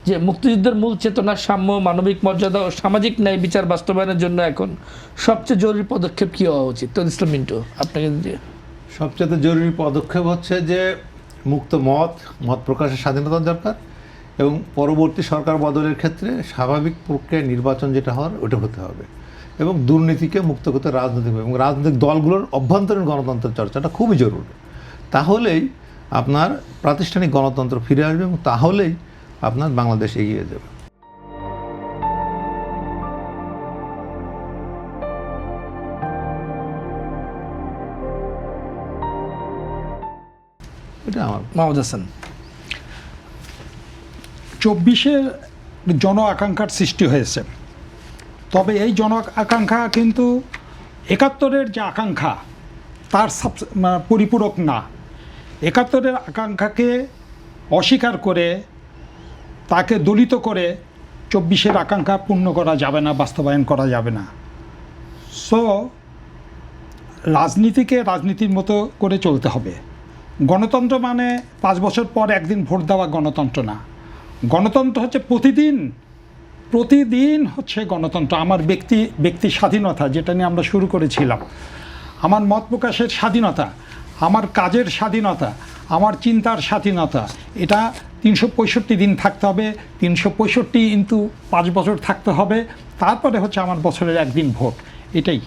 যে মুক্তিযুদ্ধের মূল চেতনা সাম্য, মানবিক মর্যাদা ও সামাজিক ন্যায় বিচার বাস্তবায়নের জন্য এখন সবচেয়ে জরুরি পদক্ষেপ কী হওয়া উচিত? তৌহিদ ইসলাম মিন্টু, আপনাকে দিয়ে। সবচেয়ে জরুরি পদক্ষেপ হচ্ছে যে মুক্ত মত প্রকাশের স্বাধীনতা দরকার, এবং পরবর্তী সরকার বদলের ক্ষেত্রে স্বাভাবিক প্রক্রিয়ায় নির্বাচন যেটা হওয়ার ওটা হতে হবে, এবং দুর্নীতিকে মুক্ত করতে রাজনৈতিক এবং রাজনৈতিক দলগুলোর অভ্যন্তরীণ গণতন্ত্রের চর্চাটা খুবই জরুরি। তাহলেই আপনার প্রাতিষ্ঠানিক গণতন্ত্র ফিরে আসবে, এবং তাহলেই আপনার বাংলাদেশ এগিয়ে যাবে। এটা আমার মাহমুদ হাসান। 24-এর জন আকাঙ্ক্ষার সৃষ্টি হয়েছে, তবে এই জন আকাঙ্ক্ষা কিন্তু 71-এর যে আকাঙ্ক্ষা তার পরিপূরক না। 71-এর আকাঙ্ক্ষাকে অস্বীকার করে, তাকে দলিত করে 24-এর আকাঙ্ক্ষা পূর্ণ করা যাবে না, বাস্তবায়ন করা যাবে না। সো রাজনীতিকে রাজনীতির মতো করে চলতে হবে। গণতন্ত্র মানে 5 বছর পর একদিন ভোট দেওয়া গণতন্ত্র না। গণতন্ত্র হচ্ছে প্রতিদিন হচ্ছে গণতন্ত্র। আমার ব্যক্তি স্বাধীনতা, যেটা নিয়ে আমরা শুরু করেছিলাম, আমার মত প্রকাশের স্বাধীনতা, আমার কাজের স্বাধীনতা, আমার চিন্তার স্বাধীনতা, এটা 365 দিন থাকতে হবে। 365 কিন্তু 5 বছর থাকতে হবে। তারপরে হচ্ছে আমার বছরের একদিন ভোট। এটাই